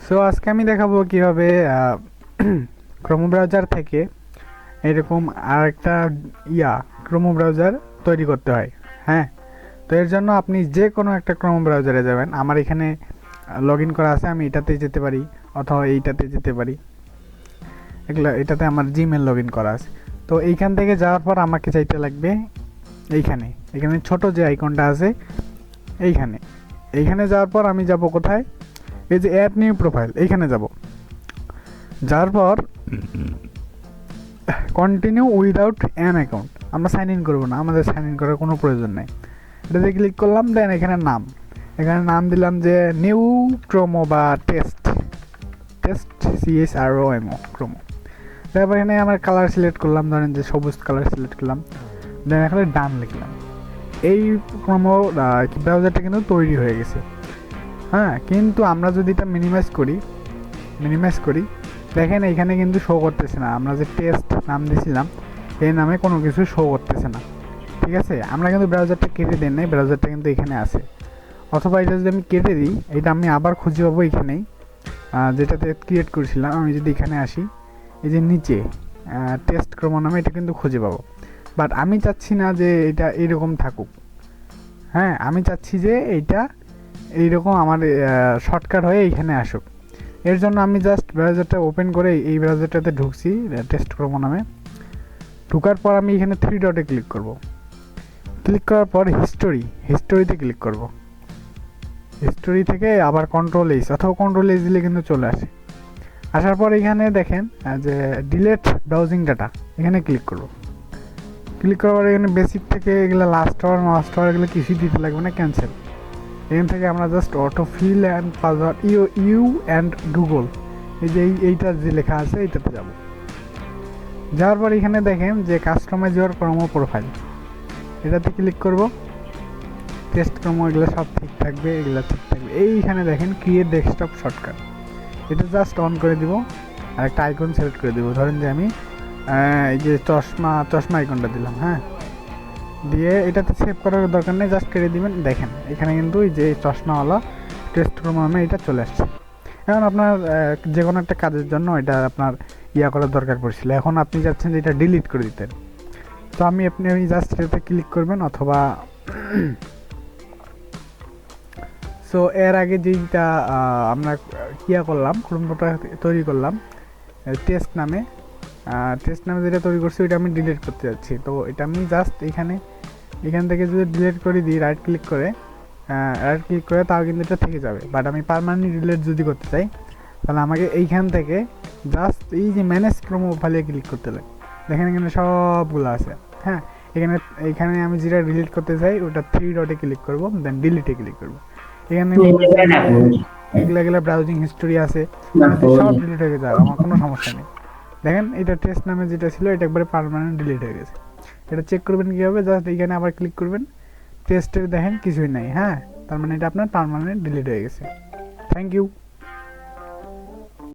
So আজকে আমি দেখাবো কিভাবে ক্রোম ব্রাউজার থেকে এরকম আরেকটা ক্রোম ব্রাউজার তৈরি করতে হয়। হ্যাঁ, তো এর জন্য আপনি যে কোনো একটা ক্রোম ব্রাউজারে যাবেন। আমার এখানে লগ ইন করা আছে, আমি এটাতে যেতে পারি অথবা এইটাতে যেতে পারি। এটাতে আমার জিমেল লগ ইন করা আছে। তো এইখান থেকে যাওয়ার পর আমাকে চাইতে লাগবে এইখানে এখানে ছোট যে আইকনটা আছে এইখানে এইখানে যাওয়ার পর আমি যাব কোথায়, এই যে অ্যাড নিউ প্রোফাইল, এইখানে যাব। যাওয়ার পর কন্টিনিউ উইদাউট অ্যান অ্যাকাউন্ট, আমরা সাইন ইন করবো না, আমাদের সাইন ইন করার কোনো প্রয়োজন নেই। এটাতে ক্লিক করলাম, দেন এখানে নাম দিলাম যে নিউ ক্রোমো বা টেস্ট টেস্ট CHROMO ক্রোমো। তারপর এখানে আমার কালার সিলেক্ট করলাম, ধরেন যে সবুজ কালার সিলেক্ট করলাম, দেন এখানে ডান লিখলাম। এই ক্রোমো ব্রাউজারটা কিন্তু তৈরি হয়ে গেছে। হ্যাঁ, কিন্তু আমরা যদি এটা মিনিমাইজ করি দেখেন এখানে কিন্তু শো করতেছে না। আমরা যে টেস্ট নাম দিয়েছিলাম এই নামে কোনো কিছু শো করতেছে না। ঠিক আছে, আমরা কিন্তু ব্রাউজারটা কেটে দিই নাই, ব্রাউজারটা কিন্তু এখানে আছে। অথবা এটা যদি আমি কেটে দিই, এটা আমি আবার খুঁজে পাবো এখানেই, যেটাতে ক্রিয়েট করেছিলাম। আমি যদি এখানে আসি, এই যে নিচে টেস্ট ক্রোমো নামে, এটা কিন্তু খুঁজে পাবো। বাট আমি চাচ্ছি না যে এটা এইরকম থাকুক। হ্যাঁ, আমি চাচ্ছি যে এইটা এইরকম আমার শর্টকাট হয়ে এইখানে আসুক। এর জন্য আমি জাস্ট ব্রাউজারটা ওপেন করে এই ব্রাউজারটাতে ঢুকছি, টেস্ট ক্রোমো নামে। ঢুকার পর আমি এখানে 3 ডটে ক্লিক করব। ক্লিক করার পর হিস্টোরিতে ক্লিক করব। হিস্টোরি থেকে আবার কন্ট্রোল-H অথবা কন্ট্রোল-H দিলে কিন্তু চলে আসে। আসার পর এখানে দেখেন যে ডিলেট ব্রাউজিং ডাটা, এখানে ক্লিক করব। ক্লিক করার পর এখানে বেসিক থেকে এগুলো লাস্ট আওয়ার এগুলো কিছুই দিতে লাগবে না, ক্যান্সেল। এখান থেকে আমরা just auto fill and password you and Google, এই যে এইটা যে লেখা আছে এইটাতে যাব। যাওয়ার পর এখানে দেখেন যে কাস্টমাইজ ইওর ক্রোমো প্রোফাইল, এটাতে ক্লিক করব। টেস্ট ক্রোমো এগুলো সব ঠিক থাকবে, এইখানে দেখেন ক্রিয়েট ডেস্কটপ শর্টকাট, এটা জাস্ট অন করে দিব আর একটা আইকন সিলেক্ট করে দিব। ধরেন যে আমি এই যে চশমা আইকনটা দিলাম। হ্যাঁ, দিয়ে এটাতে সেভ করার দরকার নেই, জাস্ট কেটে দিবেন। দেখেন এখানে কিন্তু এই যে চশমাওয়ালা টেস্ট ক্রোমো নামে এটা চলে আসছে। এখন আপনার যে কোনো একটা কাজের জন্য এটা আপনার করার দরকার পড়ছিল, এখন আপনি চাচ্ছেন যে এটা ডিলিট করে দিতেন। তো আপনি জাস্ট এটাতে ক্লিক করবেন অথবা সো এর আগে যেইটা আমরা করলাম, ক্রোমোটা তৈরি করলাম টেস্ট নামে যেটা তৈরি করছি ওইটা আমি ডিলিট করতে যাচ্ছি। তো এটা আমি জাস্ট এখান থেকে যদি ডিলিট করে দিই, রাইট ক্লিক করে তাও কিন্তু এটা থেকে যাবে। বাট আমি পার্মানেন্ট ডিলিট যদি করতে চাই, তাহলে আমাকে এইখান থেকে জাস্ট এই যে ম্যানেজ ক্রোমো ফাইলে ক্লিক করতে লাগে। দেখেন এখানে সবগুলো আছে। হ্যাঁ, এখানে আমি যেটা ডিলিট করতে চাই ওটা 3 ডটে ক্লিক করব, দেন ডিলিটে ক্লিক করব। এখানে এগুলা ব্রাউজিং হিস্টোরি আছে, সব ডিলিট হয়ে যাবে, আমার কোনো সমস্যা নেই। দেখেন এটা টেস্ট নামে যেটা ছিল এটা একবারে পার্মানেন্ট ডিলিট হয়ে গেছে। এটা চেক করবেন কীভাবে, জাস্ট এইখানে আবার ক্লিক করবেন, টেস্টের দেখেন কিছুই নাই। হ্যাঁ, তার মানে এটা আপনার পার্মানেন্ট ডিলিট হয়ে গেছে। Thank you.